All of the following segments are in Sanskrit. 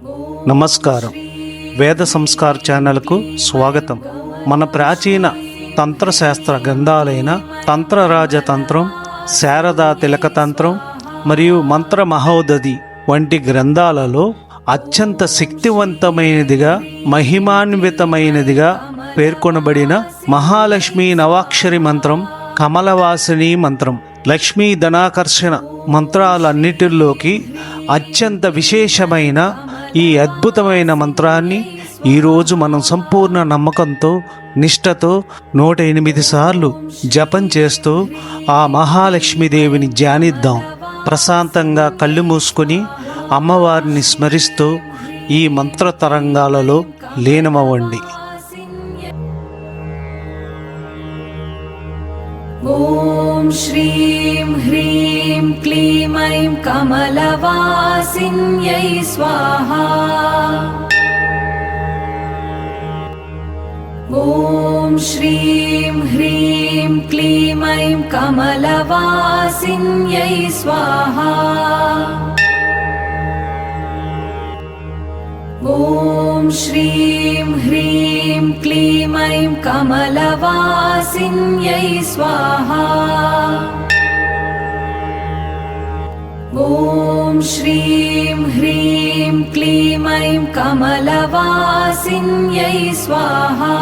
నమస్కారం. వేద సంస్కార్ ఛానల్కు స్వాగతం. మన ప్రాచీన తంత్రశాస్త్ర గ్రంథాలైన తంత్రరాజతంత్రం, శారదా తిలకతంత్రం మరియు మంత్ర మహోదధి వంటి గ్రంథాలలో అత్యంత శక్తివంతమైనదిగా, మహిమాన్వితమైనదిగా పేర్కొనబడిన మహాలక్ష్మీ నవాక్షరి మంత్రం, కమలవాసిని మంత్రం, లక్ష్మీ ధనాకర్షణ మంత్రాలన్నిటిలోకి అత్యంత విశేషమైన ఈ అద్భుతమైన మంత్రాన్ని ఈరోజు మనం సంపూర్ణ నమ్మకంతో, నిష్ఠతో 108 సార్లు జపం చేస్తూ ఆ మహాలక్ష్మీదేవిని ధ్యానిద్దాం. ప్రశాంతంగా కళ్ళు మూసుకొని అమ్మవారిని స్మరిస్తూ ఈ మంత్ర తరంగాలలో లీనమవ్వండి. ఓం శ్రీం హ్రీం క్లీం ఐం కమలవాసిన్యై స్వాహా. ఓం శ్రీం హ్రీం క్లీం ఐం కమలవాసిన్యై స్వాహా. ఓం శ్రీం హ్రీం క్లీం ఐం కమలవాసిన్యై స్వాహా. ఓం శ్రీం హ్రీం క్లీం ఐం కమలవాసిన్యై స్వాహా.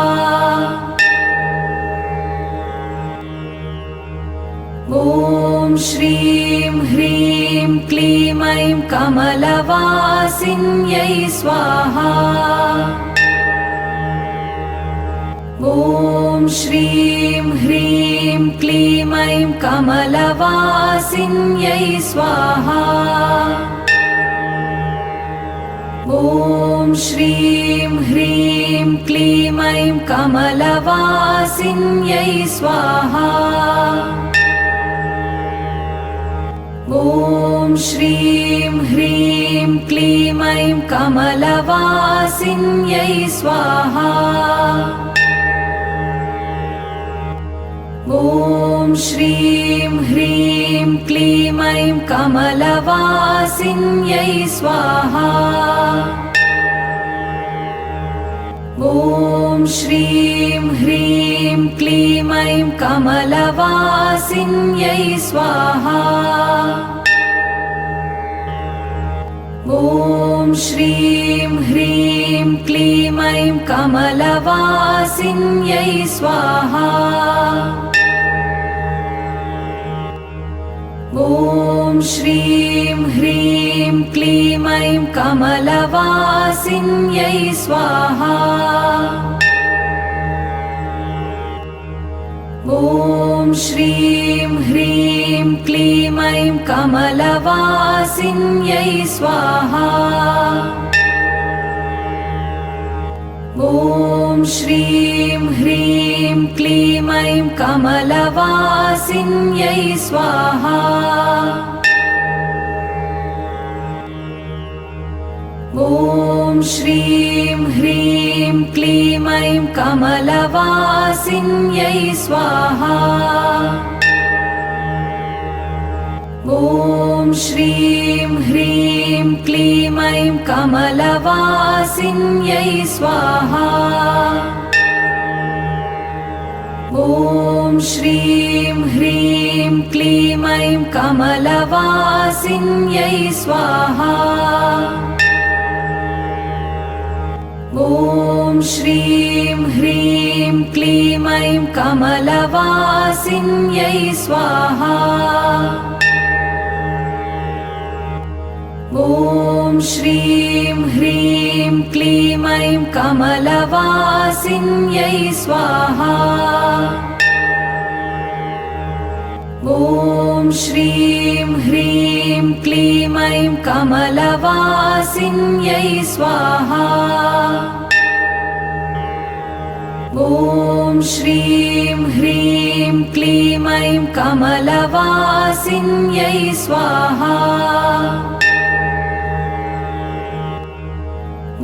ఓం శ్రీం హ్రీం క్లీం ఐం కమలవాసిన్యై స్వాహా. ఓం శ్రీం హ్రీం క్లీం ఐం కమలవాసిన్యై స్వాహా. ఓం శ్రీం హ్రీం క్లీం ఐం కమలవాసిన్యై స్వాహా. ఓం శ్రీం హ్రీం క్లీం ఐం కమలవాసిన్యై స్వాహా. ఓం శ్రీం హ్రీం క్లీం ఐం కమలవాసిన్యై స్వాహా. ఓం శ్రీం హ్రీం క్లీం ఐం కమలవాసిన్యై స్వాహా. ఓం శ్రీం హ్రీం క్లీం ఐం కమలవాసిన్యై స్వాహా. ఓం శ్రీం హ్రీం క్లీం ఐం కమలవాసిన్యై స్వాహా. ఓం శ్రీం హ్రీం క్లీం ఐం కమలవాసిన్యై స్వాహా. ఓం శ్రీం హ్రీం క్లీం ఐం కమలవాసిన్యై స్వాహా. ఓం శ్రీం హ్రీం క్లీం ఐం కమలవాసిన్యై స్వాహా. ఓం శ్రీం హ్రీం క్లీం ఐం కమలవాసిన్యై స్వాహా. ఓం శ్రీం హ్రీం క్లీం ఐం కమలవాసిన్యై స్వాహా. ఓం శ్రీం హ్రీం క్లీం ఐం కమలవాసిన్యై స్వాహా. ఓం శ్రీం హ్రీం క్లీం ఐం కమలవాసిన్యై స్వాహా. ఓం శ్రీం హ్రీం క్లీం ఐం కమలవాసిన్యై స్వాహా. ఓం శ్రీం హ్రీం క్లీం ఐం కమలవాసిన్యై స్వాహా.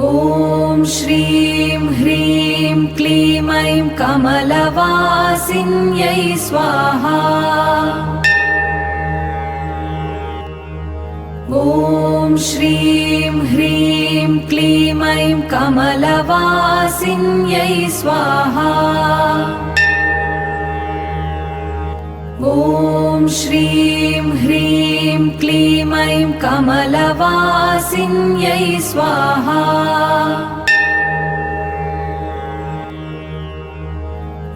ఓం శ్రీం హ్రీం క్లీం ఐం కమలవాసిన్యై స్వాహా. ॐ श्रीं ह्रीं क्लीं ऐं कमलवासिन्यै स्वाहा। ॐ श्रीं ह्रीं क्लीं ऐं कमलवासिन्यै स्वाहा।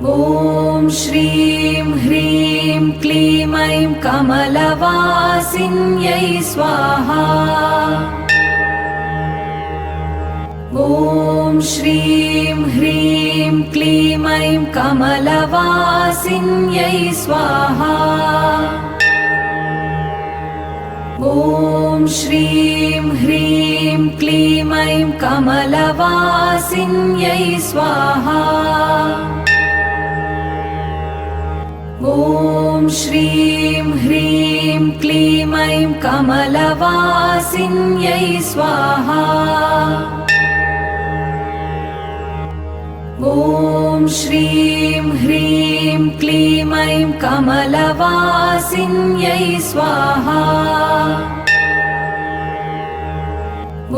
ॐ श्रीं ह्रीं क्लीं ऐं कमलवासिन्यै स्वाहा। ॐ श्रीं ह्रीं क्लीं ऐं कमलवासिन्यै स्वाहा। ॐ श्रीं ह्रीं क्लीं ऐं कमलवासिन्यै स्वाहा। ॐ श्रीं ह्रीं क्लीं ऐं कमलवासिन्यै स्वाहा। ॐ श्रीं ह्रीं क्लीं ऐं कमलवासिन्यै स्वाहा। ॐ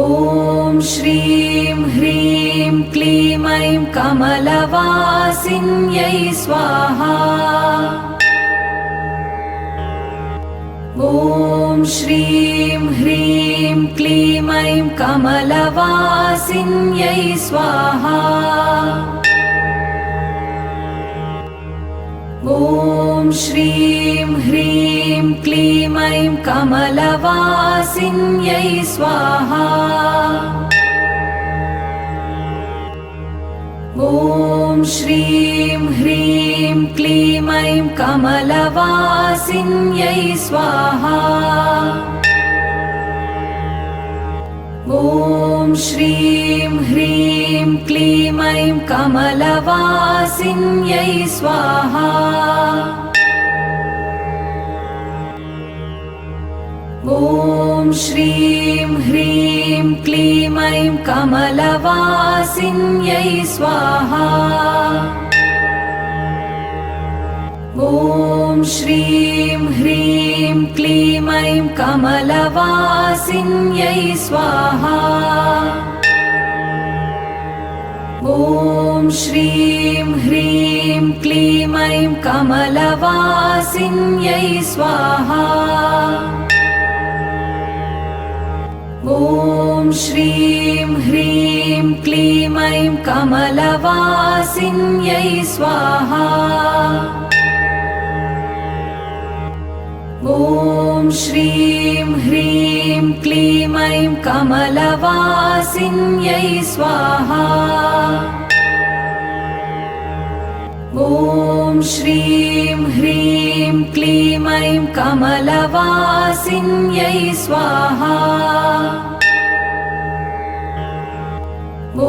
श्रीं ह्रीं क्लीं ऐं कमलवासिन्यै स्वाहा। ॐ श्रीं ह्रीं क्लीं ऐं कमलवासिन्यै स्वाहा। ॐ श्रीं ह्रीं क्लीं ऐं कमलवासिन्यै स्वाहा। ॐ श्रीं ह्रीं क्लीं ऐं कमलवासिन्यै स्वाहा। ॐ श्रीं ह्रीं क्लीं ऐं कमलवासिन्यै स्वाहा। ॐ श्रीं ह्रीं क्लीं ऐं कमलवासिन्यै स्वाहा। ॐ श्रीं ह्रीं क्लीं ऐं कमलवासिन्यै स्वाहा। ॐ श्रीं ह्रीं क्लीं ऐं कमलवासिन्यै स्वाहा। ॐ श्रीं ह्रीं क्लीं ऐं कमलवासिन्यै स्वाहा। ॐ श्रीं ह्रीं क्लीं ऐं कमलवासिन्यै स्वाहा। ॐ श्रीं ह्रीं क्लीं ऐं कमलवासिन्यै स्वाहा। ॐ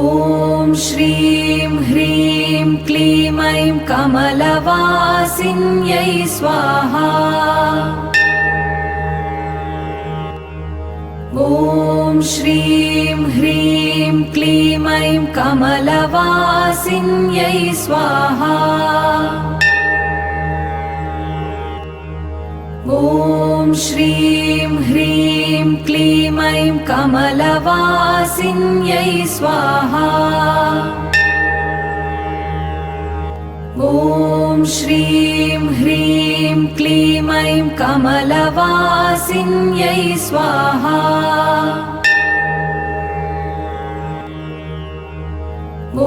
श्रीं ह्रीं क्लीं ऐं कमलवासिन्यै स्वाहा। ॐ श्रीं ह्रीं क्लीं ऐं कमलवासिन्यै स्वाहा। ॐ श्रीं ह्रीं क्लीं ऐं कमलवासिन्यै स्वाहा। ॐ श्रीं ह्रीं क्लीं ऐं कमलवासिन्यै स्वाहा। ॐ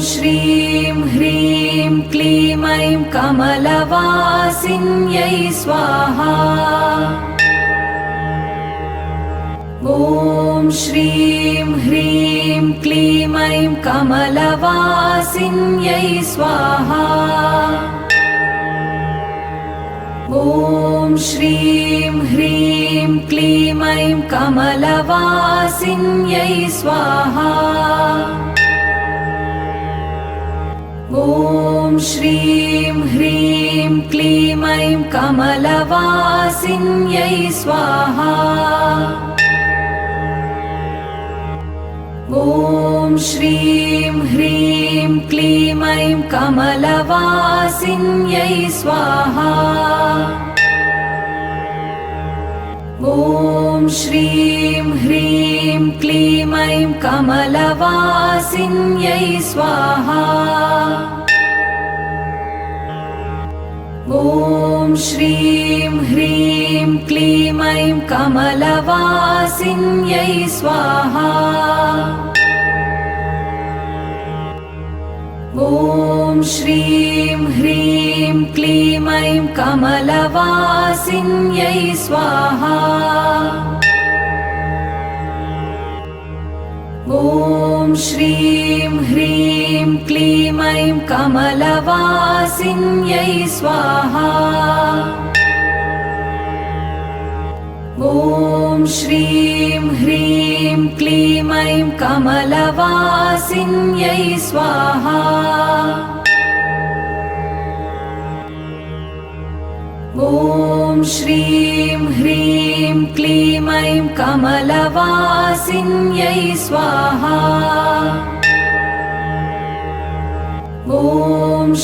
श्रीं ह्रीं क्लीं ऐं कमलवासिन्यै स्वाहा। ॐ श्रीं ह्रीं क्लीं ऐं कमलवासिन्यै स्वाहा। ॐ श्रीं ह्रीं क्लीं ऐं कमलवासिन्यै स्वाहा। ॐ श्रीं ह्रीं क्लीं ऐं कमलवासिन्यै स्वाहा। ॐ श्रीं ह्रीं क्लीं ऐं कमलवासिन्यै स्वाहा। ॐ श्रीं ह्रीं क्लीं ऐं कमलवासिन्यै स्वाहा। ॐ श्रीं ह्रीं क्लीं ऐं कमलवासिन्यै स्वाहा। ॐ श्रीं ह्रीं क्लीं ऐं कमलवासिन्यै स्वाहा। ॐ श्रीं ह्रीं क्लीं ऐं कमलवासिन्यै स्वाहा। ॐ श्रीं ह्रीं क्लीं ऐं कमलवासिन्यै स्वाहा। ॐ श्रीं ह्रीं क्लीं ऐं कमलवासिन्यै स्वाहा। ॐ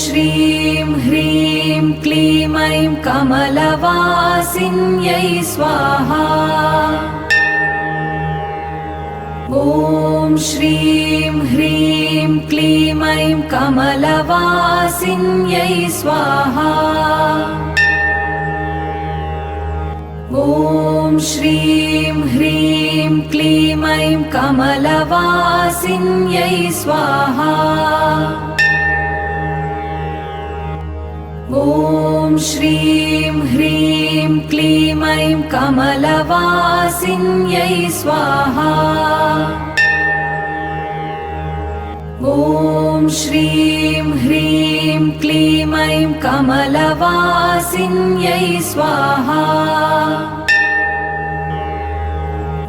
श्रीं ह्रीं क्लीं ऐं कमलवासिन्यै स्वाहा। ॐ श्रीं ह्रीं क्लीं ऐं कमलवासिन्यै स्वाहा। ॐ श्रीं ह्रीं क्लीं ऐं कमलवासिन्यै स्वाहा। ॐ श्रीं ह्रीं क्लीं ऐं कमलवासिन्यै स्वाहा। ॐ श्रीं ह्रीं क्लीं ऐं कमलवासिन्यै स्वाहा।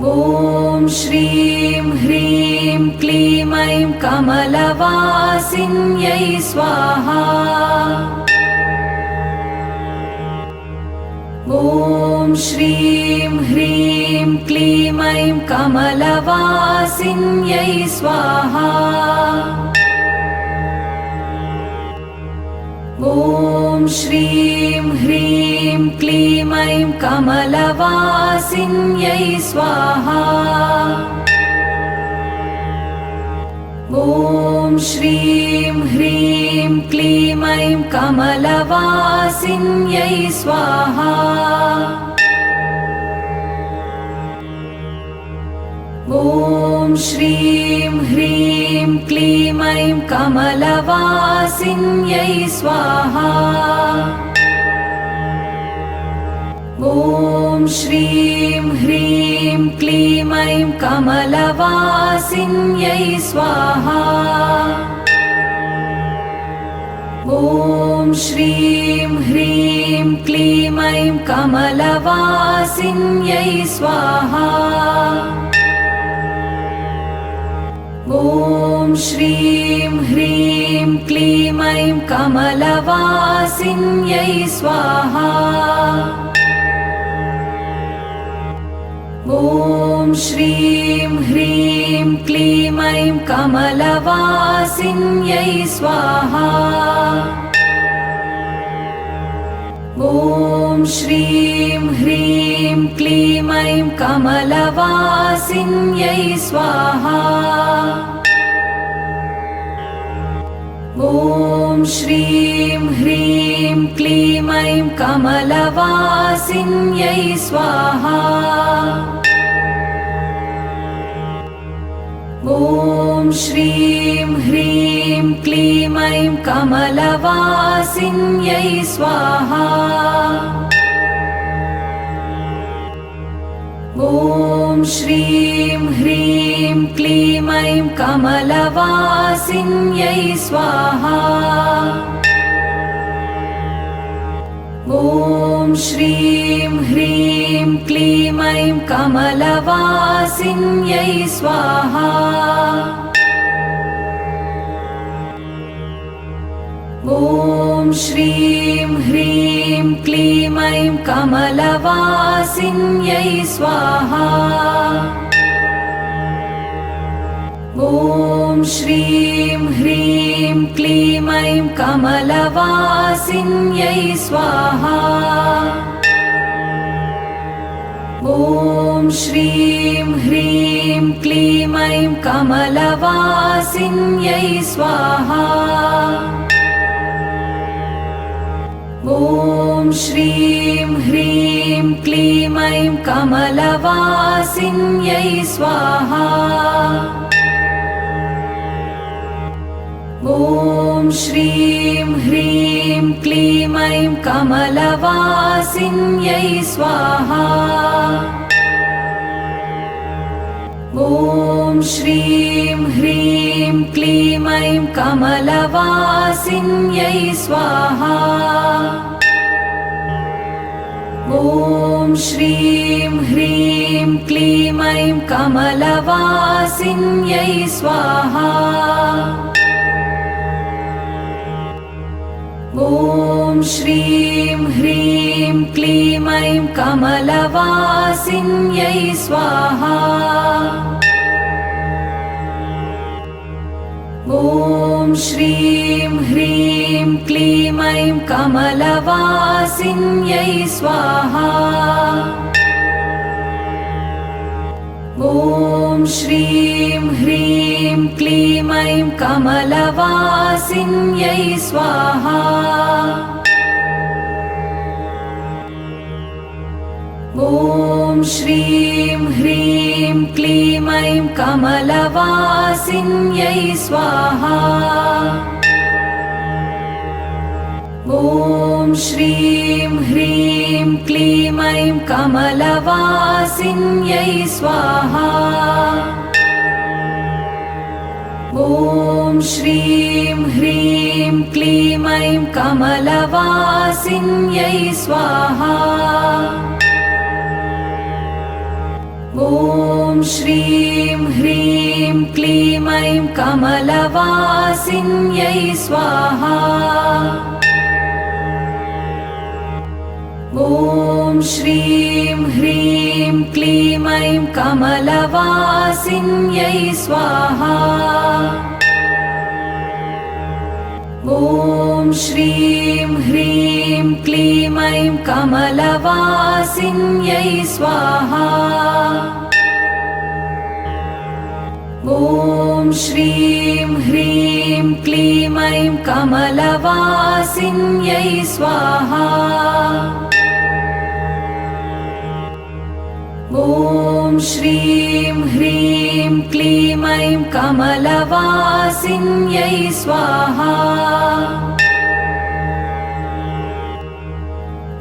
ॐ श्रीं ह्रीं क्लीं ऐं कमलवासिन्यै स्वाहा। ॐ श्रीं ह्रीं क्लीं ऐं कमलवासिन्यै स्वाहा। ॐ श्रीं ह्रीं क्लीं ऐं कमलवासिन्यै स्वाहा। ॐ श्रीं ह्रीं क्लीं ऐं कमलवासिन्यै स्वाहा। ॐ श्रीं ह्रीं क्लीं ऐं कमलवासिन्यै स्वाहा। ॐ श्रीं ह्रीं क्लीं ऐं कमलवासिन्यै स्वाहा। ॐ श्रीं ह्रीं क्लीं ऐं कमलवासिन्यै स्वाहा। ॐ श्रीं ह्रीं क्लीं ऐं कमलवासिन्यै स्वाहा। ॐ श्रीं ह्रीं क्लीं ऐं कमलवासिन्यै स्वाहा। ॐ श्रीं ह्रीं क्लीं ऐं कमलवासिन्यै स्वाहा। ॐ श्रीं ह्रीं क्लीं ऐं कमलवासिन्यै स्वाहा। ॐ श्रीं ह्रीं क्लीं ऐं कमलवासिन्यै स्वाहा। ॐ श्रीं ह्रीं क्लीं ऐं कमलवासिन्यै स्वाहा। ॐ श्रीं ह्रीं क्लीं ऐं कमलवासिन्यै स्वाहा। ॐ श्रीं ह्रीं क्लीं ऐं कमलवासिन्यै स्वाहा। ॐ श्रीं ह्रीं क्लीं ऐं कमलवासिन्यै स्वाहा। ॐ श्रीं ह्रीं क्लीं ऐं कमलवासिन्यै स्वाहा। ॐ श्रीं ह्रीं क्लीं ऐं कमलवासिन्यै स्वाहा। ॐ श्रीं ह्रीं क्लीं ऐं कमलवासिन्यै स्वाहा। ॐ श्रीं ह्रीं क्लीं ऐं कमलवासिन्यै स्वाहा। ॐ श्रीं ह्रीं क्लीं ऐं कमलवासिन्यै स्वाहा। ॐ श्रीं ह्रीं क्लीं ऐं कमलवासिन्यै स्वाहा। ॐ श्रीं ह्रीं क्लीं ऐं कमलवासिन्यै स्वाहा। ॐ श्रीं ह्रीं क्लीं ऐं कमलवासिन्यै स्वाहा। ॐ श्रीं ह्रीं क्लीं ऐं कमलवासिन्यै स्वाहा। ॐ श्रीं ह्रीं क्लीं ऐं कमलवासिन्यै स्वाहा। ॐ श्रीं ह्रीं क्लीं ऐं कमलवासिन्यै स्वाहा। ॐ श्रीं ह्रीं क्लीं ऐं कमलवासिन्यै स्वाहा। ॐ श्रीं ह्रीं क्लीं ऐं कमलवासिन्यै स्वाहा। ॐ श्रीं ह्रीं क्लीं ऐं कमलवासिन्यै स्वाहा। ॐ श्रीं ह्रीं क्लीं ऐं कमलवासिन्यै स्वाहा। ॐ श्रीं ह्रीं क्लीं ऐं कमलवासिन्यै स्वाहा।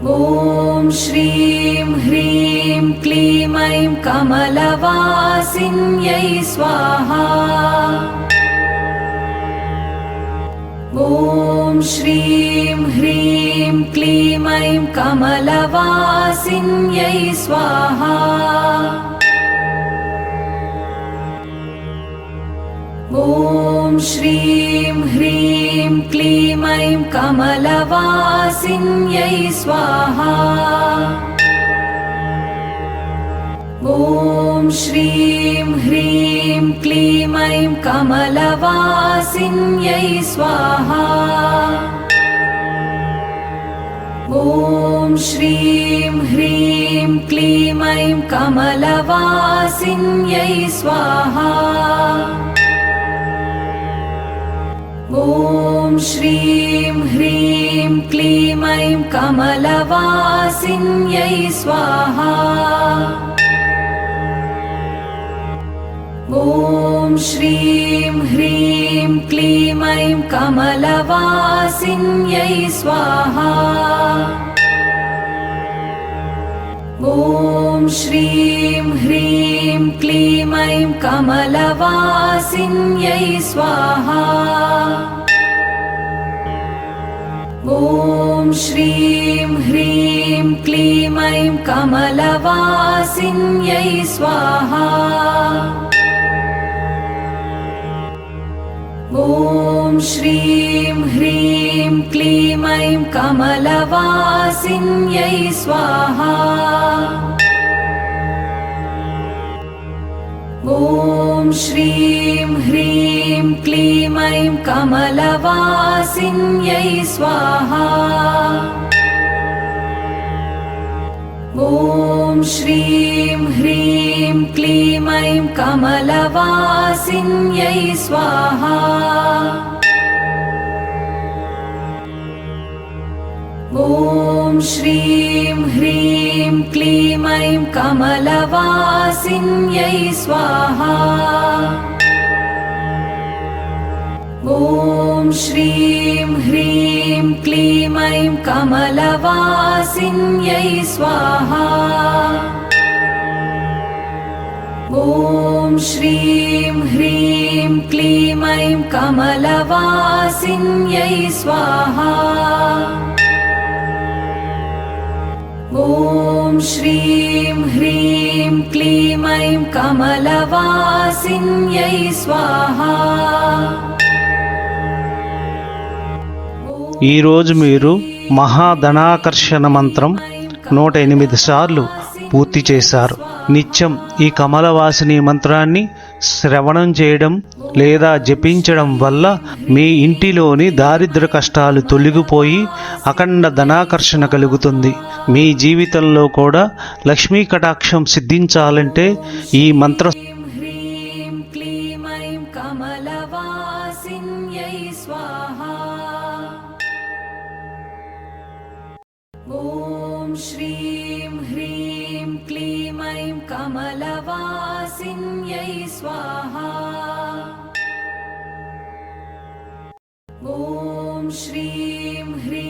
ॐ श्रीं ह्रीं क्लीं ऐं कमलवासिन्यै स्वाहा। ॐ श्रीं ह्रीं क्लीं ऐं कमलवासिन्यै स्वाहा। ॐ श्रीं ह्रीं क्लीं ऐं कमलवासिन्यै स्वाहा। ॐ श्रीं ह्रीं क्लीं ऐं कमलवासिन्यै स्वाहा। ॐ श्रीं ह्रीं क्लीं ऐं कमलवासिन्यै स्वाहा। ॐ श्रीं ह्रीं क्लीं ऐं कमलवासिन्यै स्वाहा। ॐ श्रीं ह्रीं क्लीं ऐं कमलवासिन्यै स्वाहा। ॐ श्रीं ह्रीं क्लीं ऐं कमलवासिन्यै स्वाहा। ॐ श्रीं ह्रीं क्लीं ऐं कमलवासिन्यै स्वाहा। ॐ श्रीं ह्रीं क्लीं ऐं कमलवासिन्यै स्वाहा। ॐ श्रीं ह्रीं क्लीं ऐं कमलवासिन्यै स्वाहा। ॐ श्रीं ह्रीं क्लीं ऐं कमलवासिन्यै स्वाहा। ॐ श्रीं ह्रीं क्लीं ऐं कमलवासिन्यै स्वाहा। ॐ श्रीं ह्रीं क्लीं ऐं कमलवासिन्यै स्वाहा। ॐ श्रीं ह्रीं क्लीं ऐं कमलवासिन्यै स्वाहा। ॐ श्रीं ह्रीं क्लीं ऐं कमलवासिन्यै स्वाहा। ఈరోజు మీరు మహాధనాకర్షణ మంత్రం 108 సార్లు పూర్తి చేశారు. నిత్యం ఈ కమలవాసిని మంత్రాన్ని శ్రవణం చేయడం లేదా జపించడం వల్ల మీ ఇంటిలోని దారిద్ర్య కష్టాలు తొలగిపోయి అఖండ ధనాకర్షణ కలుగుతుంది. మీ జీవితంలో కూడా లక్ష్మీ కటాక్షం సిద్ధించాలంటే ఈ మంత్ర ह्रीं क्लीं ऐं कमलवासिन्यै स्वाहा। ॐ श्रीं ह्रीं क्लीं ऐं कमलवासिन्यै स्वाहा। ॐ श्रीं ह्रीं